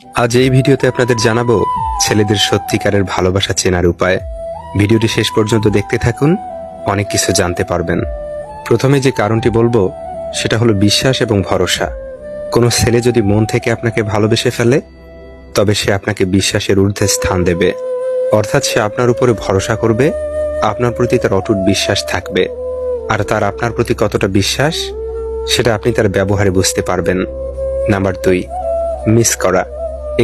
আজ এই ভিডিওতে আপনাদের জানাবো ছেলেদের সত্যিকারের ভালোবাসা চেনার উপায়। ভিডিওটি শেষ পর্যন্ত দেখতে থাকুন, অনেক কিছু জানতে পারবেন। প্রথমে যে কারণটি বলবো সেটা হলো বিশ্বাস এবং ভরসা। কোনো ছেলে যদি মন থেকে আপনাকে ভালোবেসে ফেলে তবে সে আপনাকে বিশ্বাসের ঊর্ধ্বে স্থান দেবে, অর্থাৎ সে আপনার উপরে ভরসা করবে, আপনার প্রতি তার অটুট বিশ্বাস থাকবে। আর তার আপনার প্রতি কতটা বিশ্বাস সেটা আপনি তার ব্যবহারে বুঝতে পারবেন। নাম্বার 2, মিস করা।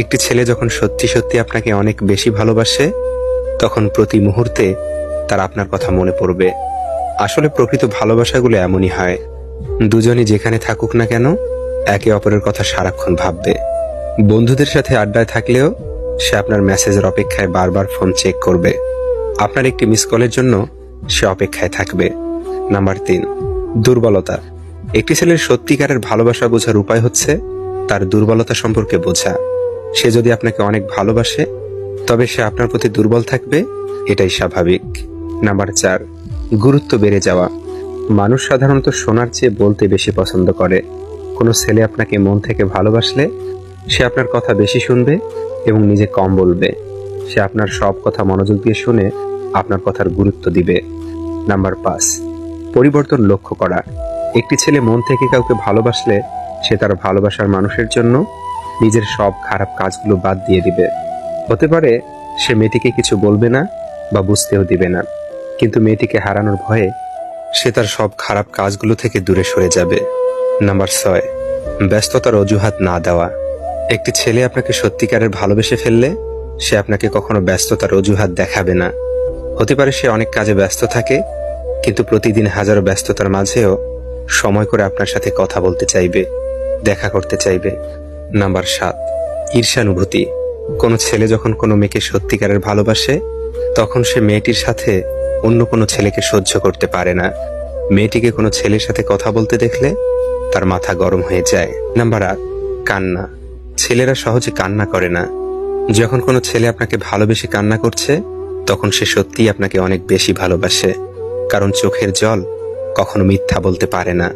একটি ছেলে যখন সত্যি সত্যি আপনাকে অনেক বেশি ভালোবাসে তখন প্রতি মুহূর্তে তার আপনার কথা মনে পড়বে। আসলে প্রকৃত ভালোবাসাগুলো এমনই হয়, দুজনই যেখানে থাকুক না কেন একে অপরের কথা সারাক্ষণ ভাববে। বন্ধুদের সাথে আড্ডায় থাকলেও সে আপনার মেসেজের অপেক্ষায় বারবার ফোন চেক করবে, আপনার একটি মিস কলের জন্য সে অপেক্ষায় থাকবে। নাম্বার 3, দুর্বলতা। একটি ছেলের সত্যিকারের ভালোবাসা বোঝার উপায় হচ্ছে তার দুর্বলতা সম্পর্কে বোঝা। সে যদি আপনাকে অনেক ভালোবাসে তবে সে আপনার প্রতি দুর্বল থাকবে, এটাই স্বাভাবিক। নাম্বার 4, গুরুত্ব বেড়ে যাওয়া। মানুষ সাধারণত শোনার চেয়ে বলতে বেশি পছন্দ করে। কোনো ছেলে আপনাকে মন থেকে ভালোবাসলে সে আপনার কথা বেশি শুনবে এবং নিজে কম বলবে। সে আপনার সব কথা মনোযোগ দিয়ে শুনে আপনার কথার গুরুত্ব দিবে। নাম্বার 5, পরিবর্তন লক্ষ্য করা। একটি ছেলে মন থেকে কাউকে ভালোবাসলে সে তার ভালোবাসার মানুষের জন্য নিজের সব খারাপ কাজগুলো বাদ দিয়ে দিবে। হতে পারে সে মেয়েটিকে কিছু বলবে না বা বুঝতেও দিবে না, কিন্তু মেয়েটিকে হারানোর ভয়ে সে তার সব খারাপ কাজগুলো থেকে দূরে সরে যাবে। নাম্বার 6, ব্যস্ততার অজুহাত না দেওয়া। একটি ছেলে আপনাকে সত্যিকারের ভালোবেসে ফেললে সে আপনাকে কখনো ব্যস্ততার অজুহাত দেখাবে না। হতে পারে সে অনেক কাজে ব্যস্ত থাকে, কিন্তু প্রতিদিন হাজারো ব্যস্ততার মাঝেও সময় করে আপনার সাথে কথা বলতে চাইবে, দেখা করতে চাইবে। নাম্বার 7, ঈর্ষানুভূতি। কোনো ছেলে যখন কোনো মেয়েকে সত্যিকারের ভালোবাসে তখন সে মেয়েটির সাথে অন্য কোনো ছেলেকে সহ্য করতে পারে না। মেয়েটিকে কোনো ছেলের সাথে কথা বলতে দেখলে তার মাথা গরম হয়ে যায়। নাম্বার 8, কান্না। ছেলেরা সহজে কান্না করে না। যখন কোনো ছেলে আপনাকে ভালোবেসে কান্না করছে তখন সে সত্যিই আপনাকে অনেক বেশি ভালোবাসে, কারণ চোখের জল কখনো মিথ্যা বলতে পারে না।